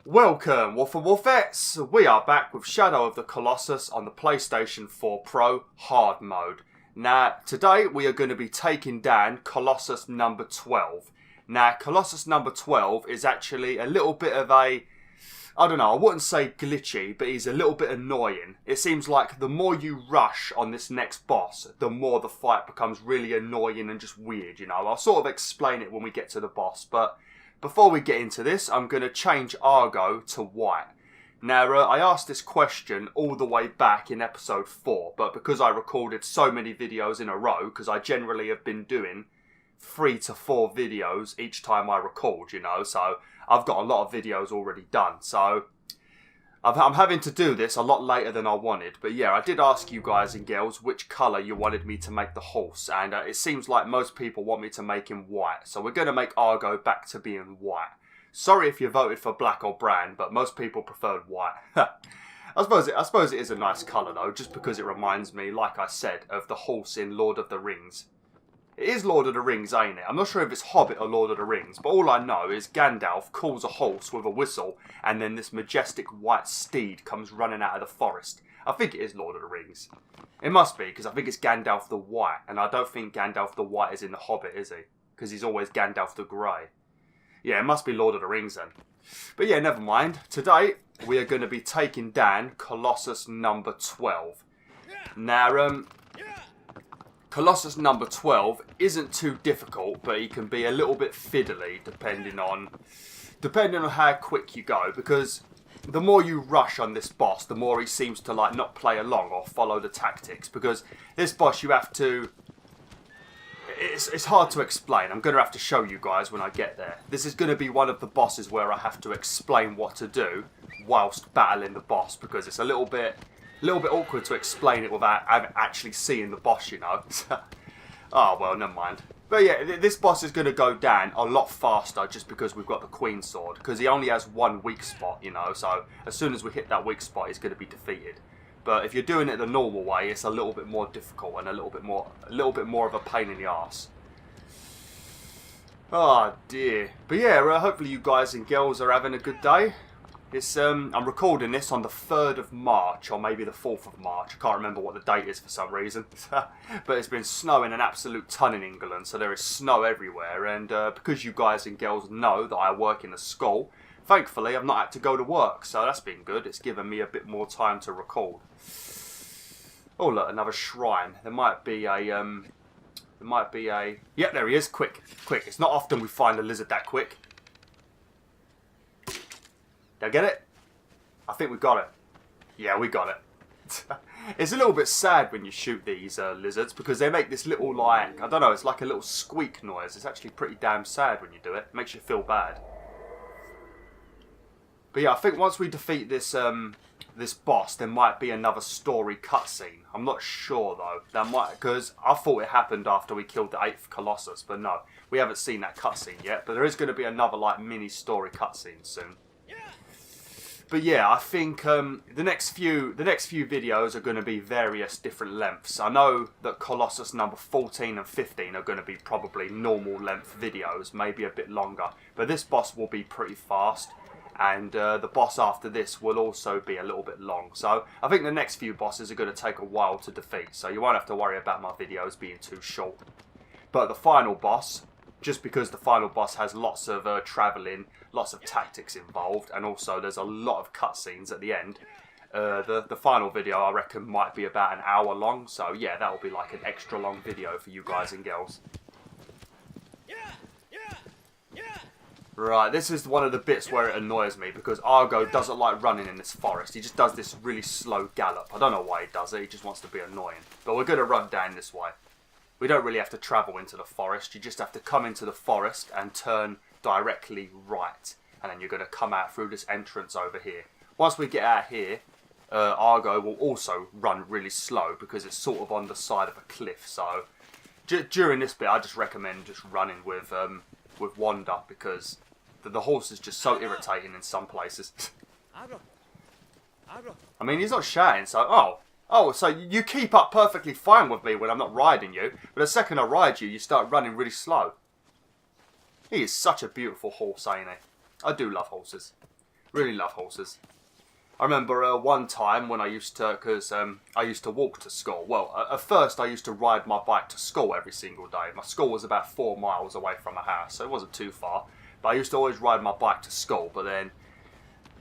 Welcome, Wolf and Wolfettes! We are back with Shadow of the Colossus on the PlayStation 4 Pro Hard Mode. Now, today we are going to be taking down Colossus number 12. Now, Colossus number 12 is actually a little bit of a... I don't know, I wouldn't say glitchy, but he's a little bit annoying. It seems like the more you rush on this next boss, the more the fight becomes really annoying and just weird, you know. I'll sort of explain it when we get to the boss, but... before we get into this, I'm going to change Argo to white. Now, I asked this question all the way back in episode 4, but because I recorded so many videos in a row, because I generally have been doing 3 to 4 videos each time I record, you know, so I've got a lot of videos already done, so I'm having to do this a lot later than I wanted. But yeah, I did ask you guys and girls which colour you wanted me to make the horse, and it seems like most people want me to make him white, so we're going to make Argo back to being white. Sorry if you voted for black or brown, but most people preferred white. I suppose it is a nice colour though, just because it reminds me, like I said, of the horse in Lord of the Rings. It is Lord of the Rings, ain't it? I'm not sure if it's Hobbit or Lord of the Rings, but all I know is Gandalf calls a horse with a whistle, and then this majestic white steed comes running out of the forest. I think it is Lord of the Rings. It must be, because I think it's Gandalf the White, and I don't think Gandalf the White is in the Hobbit, is he? Because he's always Gandalf the Grey. Yeah, it must be Lord of the Rings then. But yeah, never mind. Today, we are going to be taking down Colossus number 12. Now, Colossus number 12 isn't too difficult, but he can be a little bit fiddly depending on how quick you go, because the more you rush on this boss, the more he seems to like not play along or follow the tactics, because this boss you have to... It's hard to explain. I'm going to have to show you guys when I get there. This is going to be one of the bosses where I have to explain what to do whilst battling the boss, because it's a little bit awkward to explain it without actually seeing the boss, you know. Oh, well, never mind. But yeah, this boss is going to go down a lot faster just because we've got the Queen Sword, because he only has one weak spot, you know, so as soon as we hit that weak spot, he's going to be defeated. But if you're doing it the normal way, it's a little bit more difficult and a little bit more of a pain in the arse. Oh dear. But yeah, hopefully you guys and girls are having a good day. It's I'm recording this on the 3rd of March, or maybe the 4th of March. I can't remember what the date is for some reason. But it's been snowing an absolute ton in England, so there is snow everywhere. And because you guys and girls know that I work in a school, thankfully I've not had to go to work, so that's been good. It's given me a bit more time to record. Oh look, another shrine. There might be a... Yep, there he is. Quick. It's not often we find a lizard that quick. Did I get it? I think we got it. Yeah, we got it. It's a little bit sad when you shoot these lizards, because they make this little, like, I don't know, it's like a little squeak noise. It's actually pretty damn sad when you do it. It makes you feel bad. But yeah, I think once we defeat this this boss, there might be another story cutscene. I'm not sure though. That might, because I thought it happened after we killed the 8th Colossus, but no, we haven't seen that cutscene yet. But there is going to be another like mini story cutscene soon. But yeah, I think the next few videos are going to be various different lengths. I know that Colossus number 14 and 15 are going to be probably normal length videos, maybe a bit longer. But this boss will be pretty fast, and the boss after this will also be a little bit long. So I think the next few bosses are going to take a while to defeat, so you won't have to worry about my videos being too short. But the final boss, just because the final boss has lots of travelling, lots of tactics involved, and also there's a lot of cutscenes at the end. The final video, I reckon, might be about an hour long, so yeah, that'll be like an extra long video for you guys and girls. Right, this is one of the bits where it annoys me, because Argo doesn't like running in this forest. He just does this really slow gallop. I don't know why he does it, he just wants to be annoying. But we're going to run down this way. We don't really have to travel into the forest, you just have to come into the forest and turn directly right, and then you're going to come out through this entrance over here. Once we get out here, Argo will also run really slow because it's sort of on the side of a cliff, so during this bit I just recommend just running with Wanda, because the horse is just so irritating in some places. I mean, he's not shouting, so so you keep up perfectly fine with me when I'm not riding you, but the second I ride you, you start running really slow. He is such a beautiful horse, ain't he? I do love horses. Really love horses. I remember one time when I used to, because I used to walk to school. Well, at first I used to ride my bike to school every single day. My school was about 4 miles away from my house, so it wasn't too far. But I used to always ride my bike to school, but then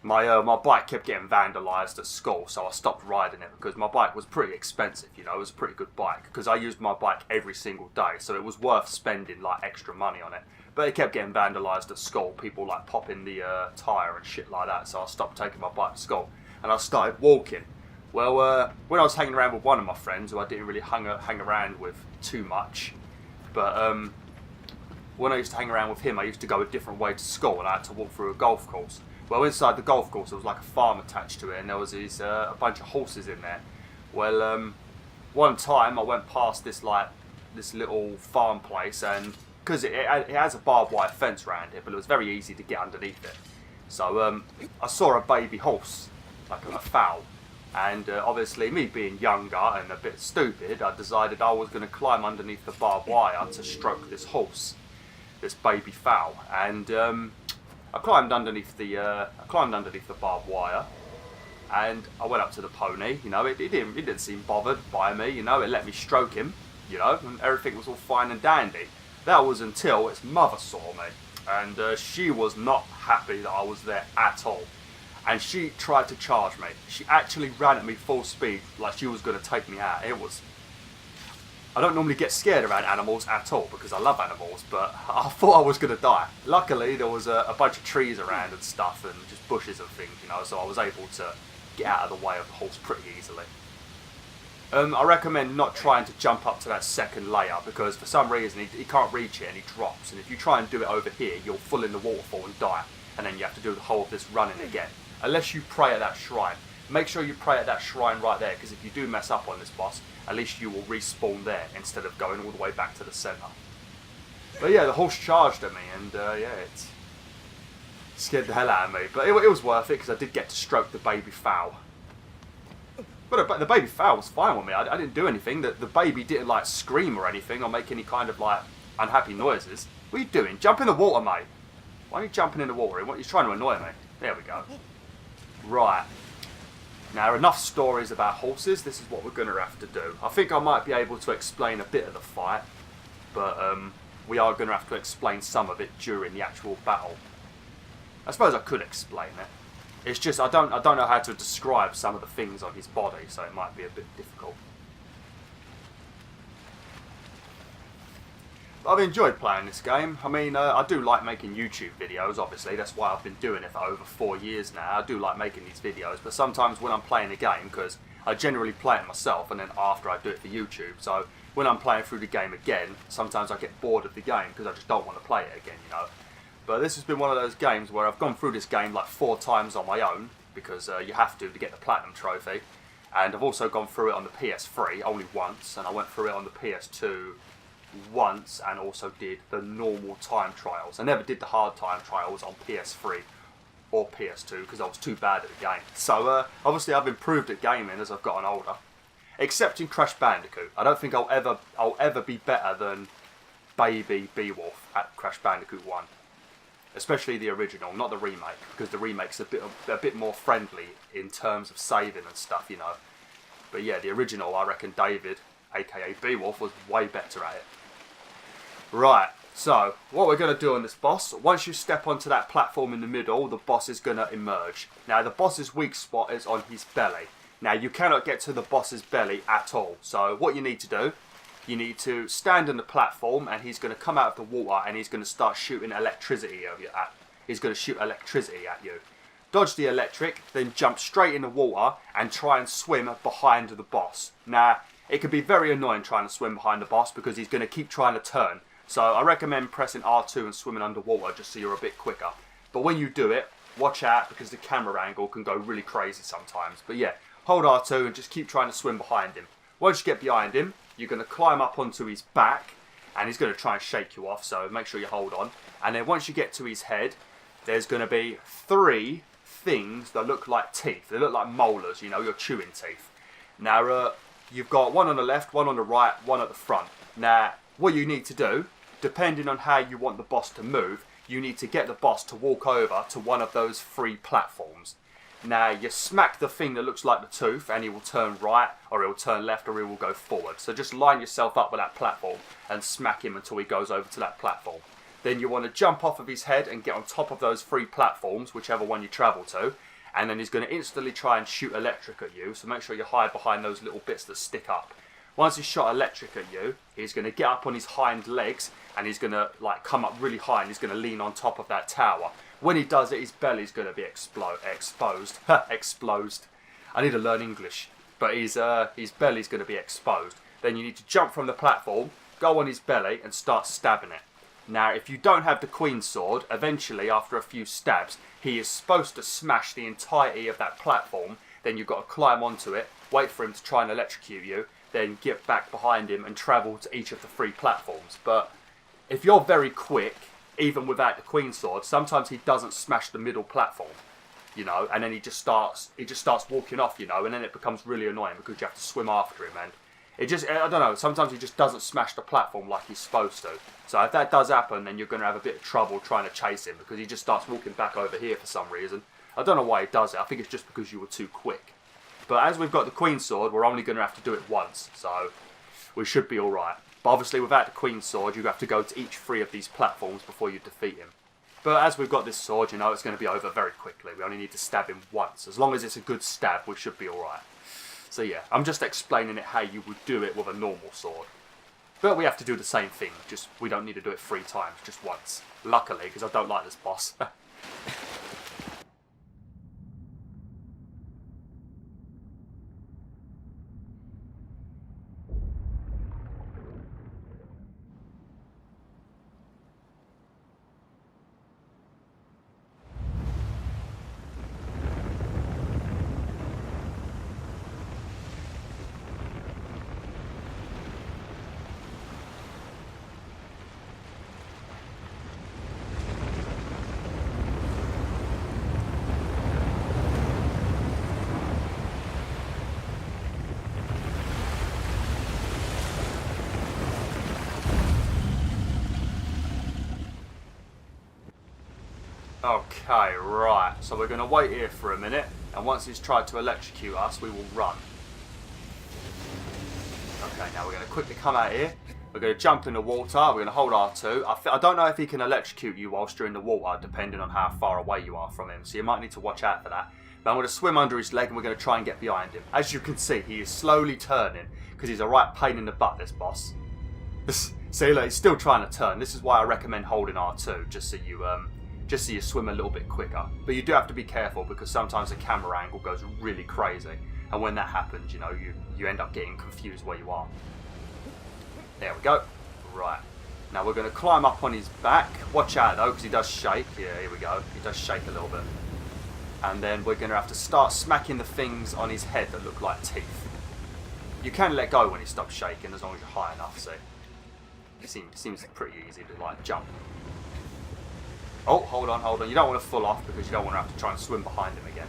my bike kept getting vandalised at school, so I stopped riding it because my bike was pretty expensive, you know, it was a pretty good bike because I used my bike every single day, so it was worth spending like extra money on it. But it kept getting vandalised at school, people like popping the tyre and shit like that, so I stopped taking my bike to school and I started walking. Well, when I was hanging around with one of my friends who I didn't really hang around with too much, but when I used to hang around with him, I used to go a different way to school and I had to walk through a golf course. Well, inside the golf course, there was like a farm attached to it, and there was a bunch of horses in there. Well, one time I went past this little farm place, and because it has a barbed wire fence around it, but it was very easy to get underneath it. So I saw a baby horse, like a foal, and obviously me being younger and a bit stupid, I decided I was going to climb underneath the barbed wire to stroke this horse, this baby foal, and I climbed underneath the barbed wire, and I went up to the pony. You know, it didn't seem bothered by me. You know, it let me stroke him. You know, and everything was all fine and dandy. That was until its mother saw me, and she was not happy that I was there at all. And she tried to charge me. She actually ran at me full speed, like she was going to take me out. I don't normally get scared around animals at all because I love animals, but I thought I was going to die. Luckily, there was a bunch of trees around and stuff and just bushes and things, you know, so I was able to get out of the way of the horse pretty easily. I recommend not trying to jump up to that second layer because for some reason he can't reach it and he drops, and if you try and do it over here, you'll fall in the waterfall and die, and then you have to do the whole of this running again. Unless you pray at that shrine. Make sure you pray at that shrine right there, because if you do mess up on this boss, at least you will respawn there instead of going all the way back to the centre. But yeah, the horse charged at me, and yeah, it scared the hell out of me. But it was worth it, because I did get to stroke the baby foal. But the baby foal was fine with me. I didn't do anything. The baby didn't like scream or anything or make any kind of like unhappy noises. What are you doing? Jump in the water, mate. Why are you jumping in the water? You're trying to annoy me. There we go. Right. Now, enough stories about horses. This is what we're going to have to do. I think I might be able to explain a bit of the fight, but we are going to have to explain some of it during the actual battle. I suppose I could explain it. It's just I don't know how to describe some of the things on his body, so it might be a bit difficult. But I've enjoyed playing this game. I mean, I do like making YouTube videos, obviously. That's why I've been doing it for over 4 years now. I do like making these videos, but sometimes when I'm playing a game, because I generally play it myself, and then after I do it for YouTube, so when I'm playing through the game again, sometimes I get bored of the game, because I just don't want to play it again, you know. But this has been one of those games where I've gone through this game like 4 times on my own, because you have to get the Platinum Trophy. And I've also gone through it on the PS3 only once, and I went through it on the PS2 once, and also did the normal time trials. I never did the hard time trials on PS3 or PS2 because I was too bad at the game. So obviously I've improved at gaming as I've gotten older. Except in Crash Bandicoot. I don't think I'll ever be better than Baby Beowulf at Crash Bandicoot 1. Especially the original, not the remake, because the remake's a bit more friendly in terms of saving and stuff, you know. But yeah, the original, I reckon David, aka Beowulf, was way better at it. Right, so what we're going to do on this boss, once you step onto that platform in the middle, the boss is going to emerge. Now the boss's weak spot is on his belly. Now you cannot get to the boss's belly at all, so what you need to do, you need to stand on the platform and he's going to come out of the water and he's going to start shooting electricity at you. He's going to shoot electricity at you. Dodge the electric, then jump straight in the water and try and swim behind the boss. Now, it can be very annoying trying to swim behind the boss because he's going to keep trying to turn. So I recommend pressing R2 and swimming underwater just so you're a bit quicker. But when you do it, watch out because the camera angle can go really crazy sometimes. But yeah, hold R2 and just keep trying to swim behind him. Once you get behind him, you're going to climb up onto his back and he's going to try and shake you off, so make sure you hold on. And then once you get to his head, there's going to be 3 things that look like teeth. They look like molars, you know, your chewing teeth. Now, you've got one on the left, one on the right, one at the front. Now, what you need to do, depending on how you want the boss to move, you need to get the boss to walk over to one of those 3 platforms. Now, you smack the thing that looks like the tooth and he will turn right, or he'll turn left, or he will go forward. So just line yourself up with that platform and smack him until he goes over to that platform. Then you want to jump off of his head and get on top of those 3 platforms, whichever one you travel to. And then he's going to instantly try and shoot electric at you, so make sure you hide behind those little bits that stick up. Once he's shot electric at you, he's going to get up on his hind legs and he's going to like come up really high and he's going to lean on top of that tower. When he does it, his belly's going to be exposed. Exposed. I need to learn English. But his belly's going to be exposed. Then you need to jump from the platform, go on his belly and start stabbing it. Now, if you don't have the Queen's Sword, eventually, after a few stabs, he is supposed to smash the entirety of that platform. Then you've got to climb onto it, wait for him to try and electrocute you, then get back behind him and travel to each of the 3 platforms. But if you're very quick, even without the Queen's Sword, sometimes he doesn't smash the middle platform, you know, and then he just starts walking off, you know, and then it becomes really annoying because you have to swim after him, and it just, I don't know, sometimes he just doesn't smash the platform like he's supposed to. So if that does happen, then you're going to have a bit of trouble trying to chase him because he just starts walking back over here for some reason. I don't know why he does it. I think it's just because you were too quick. But as we've got the Queen's Sword, we're only going to have to do it once, so we should be alright. But obviously without the Queen's Sword, you have to go to each 3 of these platforms before you defeat him. But as we've got this sword, you know, it's going to be over very quickly. We only need to stab him once. As long as it's a good stab, we should be alright. So yeah, I'm just explaining it how you would do it with a normal sword. But we have to do the same thing, just we don't need to do it 3 times, just once. Luckily, because I don't like this boss. Okay, right, so we're going to wait here for a minute, and once he's tried to electrocute us, we will run. Okay, now we're going to quickly come out here, we're going to jump in the water, we're going to hold R2. I don't know if he can electrocute you whilst you're in the water, depending on how far away you are from him, so you might need to watch out for that. But I'm going to swim under his leg and we're going to try and get behind him. As you can see, he is slowly turning, because he's a right pain in the butt, this boss. See, look, he's still trying to turn. This is why I recommend holding R2, just so you swim a little bit quicker. But you do have to be careful because sometimes the camera angle goes really crazy. And when that happens, you know, you end up getting confused where you are. There we go. Right. Now we're going to climb up on his back. Watch out though, because he does shake. Yeah, here we go. He does shake a little bit. And then we're going to have to start smacking the things on his head that look like teeth. You can let go when he stops shaking as long as you're high enough, see. It seems pretty easy to like jump. Oh, hold on. You don't want to fall off because you don't want to have to try and swim behind him again.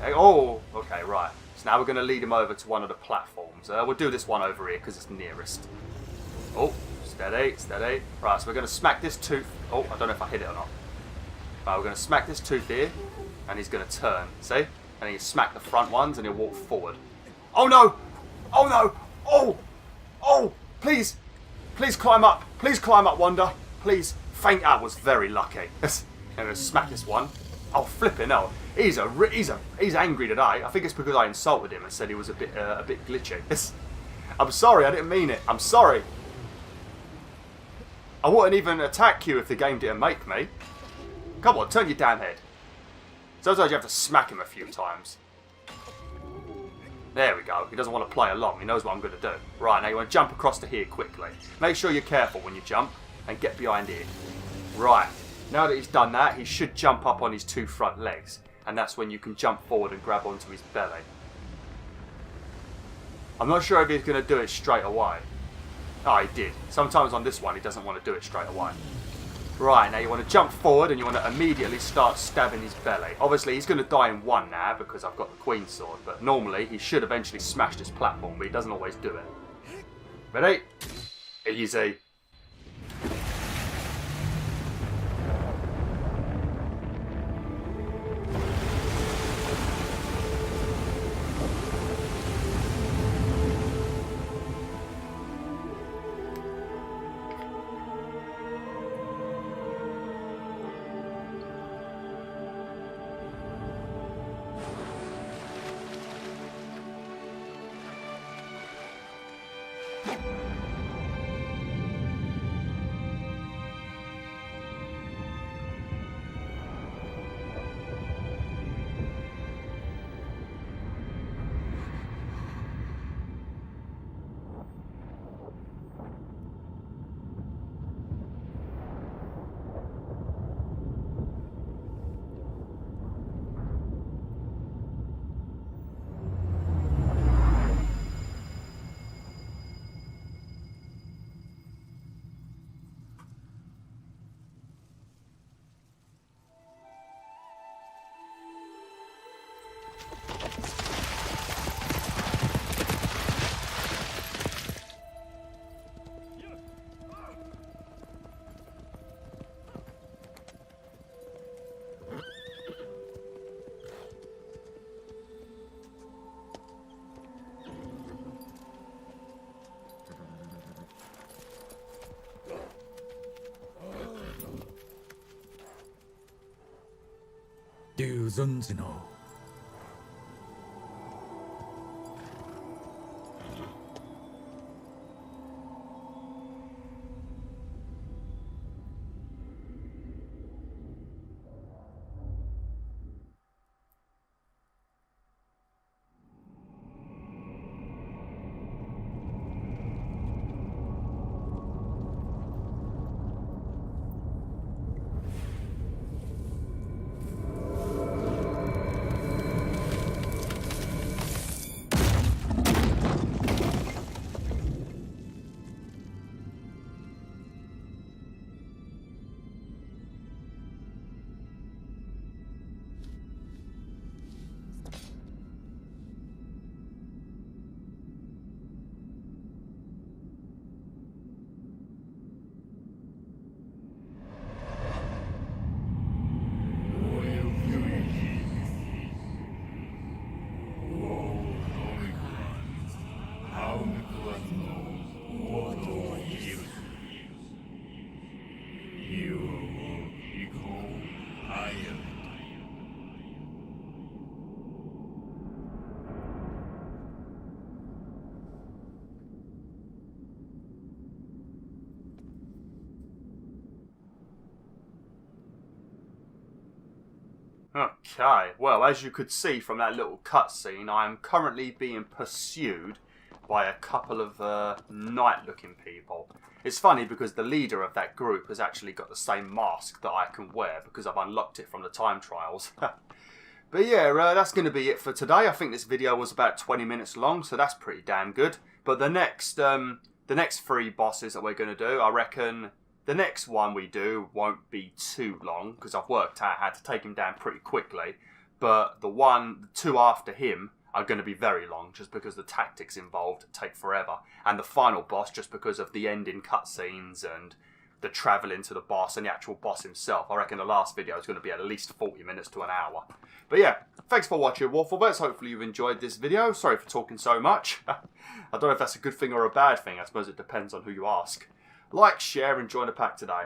Okay, oh, okay, right. So now we're going to lead him over to one of the platforms. We'll do this one over here because it's nearest. Oh, steady. Right, so we're going to smack this tooth. Oh, I don't know if I hit it or not. Right, we're going to smack this tooth here, and he's going to turn. See? And he'll smack the front ones, and he'll walk forward. Oh no! Oh no! Oh! Please! Please climb up! Please climb up, Wanda! Please! Thank I was very lucky. I'm going to smack this one. Oh, flipping hell. He's angry today. I think it's because I insulted him and said he was a bit glitchy. I'm sorry, I didn't mean it. I'm sorry. I wouldn't even attack you if the game didn't make me. Come on, turn your damn head. Sometimes you have to smack him a few times. There we go. He doesn't want to play along. He knows what I'm going to do. Right, now you want to jump across to here quickly. Make sure you're careful when you jump and get behind here. Right. Now that he's done that, he should jump up on his 2 front legs. And that's when you can jump forward and grab onto his belly. I'm not sure if he's going to do it straight away. Oh, he did. Sometimes on this one, he doesn't want to do it straight away. Right, now you want to jump forward and you want to immediately start stabbing his belly. Obviously, he's going to die in one now because I've got the Queen's Sword. But normally, he should eventually smash this platform, but he doesn't always do it. Ready? Easy. っていう存じの。Okay, well, as you could see from that little cutscene, I am currently being pursued by a couple of night-looking people. It's funny because the leader of that group has actually got the same mask that I can wear because I've unlocked it from the time trials. But yeah, that's going to be it for today. I think this video was about 20 minutes long, so that's pretty damn good. But the next 3 bosses that we're going to do, I reckon the next one we do won't be too long because I've worked out how to take him down pretty quickly. But the 2 after him are going to be very long just because the tactics involved take forever. And the final boss, just because of the ending cutscenes and the travelling to the boss and the actual boss himself. I reckon the last video is going to be at least 40 minutes to an hour. But yeah, thanks for watching, BwolfTheWolf. Hopefully you've enjoyed this video. Sorry for talking so much. I don't know if that's a good thing or a bad thing. I suppose it depends on who you ask. Like, share, and join the pack today.